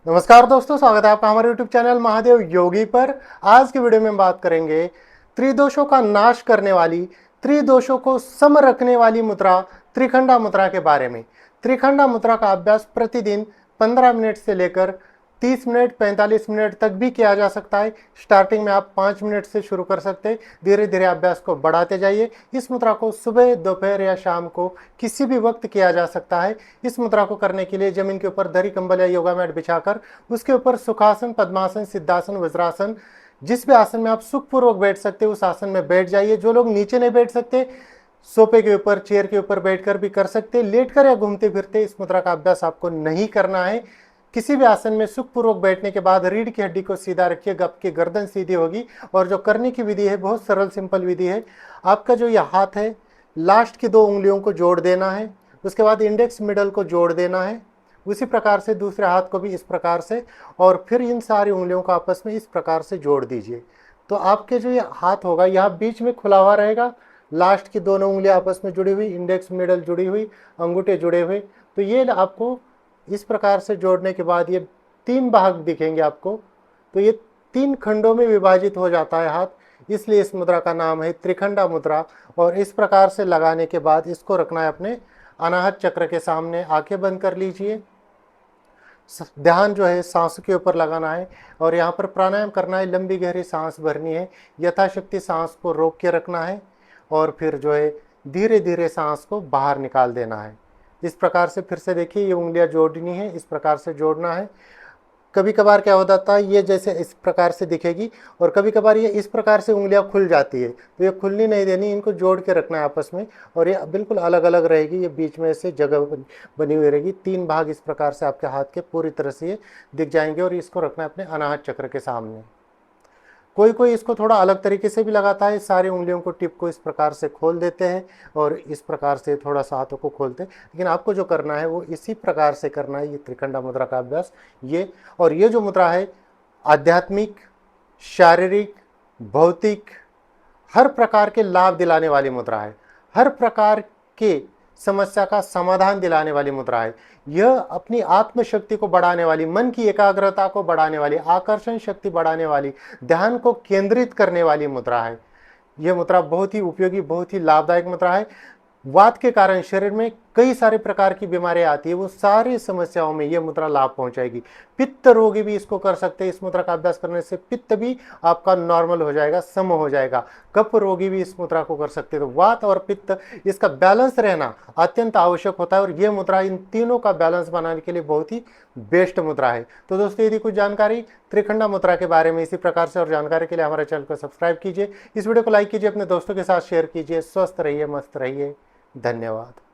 नमस्कार दोस्तों, स्वागत है आपका हमारे YouTube चैनल महादेव योगी पर। आज की वीडियो में हम बात करेंगे त्रिदोषों का नाश करने वाली, त्रिदोषों को सम रखने वाली मुद्रा त्रिखंडा मुद्रा के बारे में। त्रिखंडा मुद्रा का अभ्यास प्रतिदिन 15 मिनट से लेकर 30 मिनट 45 मिनट तक भी किया जा सकता है। स्टार्टिंग में आप 5 मिनट से शुरू कर सकते हैं, धीरे धीरे अभ्यास को बढ़ाते जाइए। इस मुद्रा को सुबह, दोपहर या शाम को किसी भी वक्त किया जा सकता है। इस मुद्रा को करने के लिए जमीन के ऊपर दरी, कंबल या योगा मैट बिछाकर उसके ऊपर सुखासन, पद्मासन, सिद्धासन, वज्रासन, जिस भी आसन में आप सुखपूर्वक बैठ सकते हो उस आसन में बैठ जाइए। जो लोग नीचे नहीं बैठ सकते, सोफे के ऊपर, चेयर के ऊपर बैठकर भी कर सकते। लेटकर या घूमते फिरते इस मुद्रा का अभ्यास आपको नहीं करना है। किसी भी आसन में सुखपूर्वक बैठने के बाद रीढ़ की हड्डी को सीधा रखिएगा, आपकी गर्दन सीधी होगी। और जो करने की विधि है बहुत सरल सिंपल विधि है। आपका जो यह हाथ है, लास्ट की 2 उंगलियों को जोड़ देना है, उसके बाद इंडेक्स मिडल को जोड़ देना है। उसी प्रकार से दूसरे हाथ को भी इस प्रकार से, और फिर इन सारी उंगलियों को आपस में इस प्रकार से जोड़ दीजिए। तो आपके जो ये हाथ होगा यहाँ बीच में खुला हुआ रहेगा, लास्ट की दोनों उंगलियां आपस में जुड़ी हुई, इंडेक्स मिडल जुड़ी हुई, अंगूठे जुड़े हुए। तो ये आपको इस प्रकार से जोड़ने के बाद ये 3 भाग दिखेंगे आपको। तो ये 3 खंडों में विभाजित हो जाता है हाथ, इसलिए इस मुद्रा का नाम है त्रिखंडा मुद्रा। और इस प्रकार से लगाने के बाद इसको रखना है अपने अनाहत चक्र के सामने। आंखें बंद कर लीजिए। ध्यान जो है सांस के ऊपर लगाना है और यहाँ पर प्राणायाम करना है। लंबी गहरी सांस भरनी है, यथाशक्ति सांस को रोक के रखना है और फिर जो है धीरे धीरे सांस को बाहर निकाल देना है। इस प्रकार से फिर से देखिए, ये उंगलियां जोड़नी है, इस प्रकार से जोड़ना है। कभी कभार क्या हो जाता है, ये जैसे इस प्रकार से दिखेगी और कभी कभार ये इस प्रकार से उंगलियां खुल जाती है, तो ये खुलनी नहीं देनी, इनको जोड़ के रखना है आपस में। और ये बिल्कुल अलग अलग रहेगी, ये बीच में से जगह बनी हुई रहेगी। 3 भाग इस प्रकार से आपके हाथ के पूरी तरह से ये दिख जाएंगे और इसको रखना है अपने अनाहत चक्र के सामने। कोई कोई इसको थोड़ा अलग तरीके से भी लगाता है, सारी उंगलियों को, टिप को इस प्रकार से खोल देते हैं और इस प्रकार से थोड़ा सा हाथों को खोलते हैं। लेकिन आपको जो करना है वो इसी प्रकार से करना है, ये त्रिखंडा मुद्रा का अभ्यास। ये जो मुद्रा है आध्यात्मिक, शारीरिक, भौतिक, हर प्रकार के लाभ दिलाने वाली मुद्रा है। हर प्रकार के समस्या का समाधान दिलाने वाली मुद्रा है। यह अपनी आत्मशक्ति को बढ़ाने वाली, मन की एकाग्रता को बढ़ाने वाली, आकर्षण शक्ति बढ़ाने वाली, ध्यान को केंद्रित करने वाली मुद्रा है। यह मुद्रा बहुत ही उपयोगी, बहुत ही लाभदायक मुद्रा है। वात के कारण शरीर में कई सारे प्रकार की बीमारियां आती है, वो सारी समस्याओं में यह मुद्रा लाभ पहुंचाएगी। पित्त रोगी भी इसको कर सकते हैं। इस मुद्रा का अभ्यास करने से पित्त भी आपका नॉर्मल हो जाएगा, सम हो जाएगा। कफ रोगी भी इस मुद्रा को कर सकते हैं। तो वात और पित्त, इसका बैलेंस रहना अत्यंत आवश्यक होता है और यह मुद्रा इन तीनों का बैलेंस बनाने के लिए बहुत ही बेस्ट मुद्रा है। तो दोस्तों, यदि कुछ जानकारी त्रिखंडा मुद्रा के बारे में इसी प्रकार से और जानकारी के लिए हमारे चैनल को सब्सक्राइब कीजिए, इस वीडियो को लाइक कीजिए, अपने दोस्तों के साथ शेयर कीजिए। स्वस्थ रहिए, मस्त रहिए। धन्यवाद।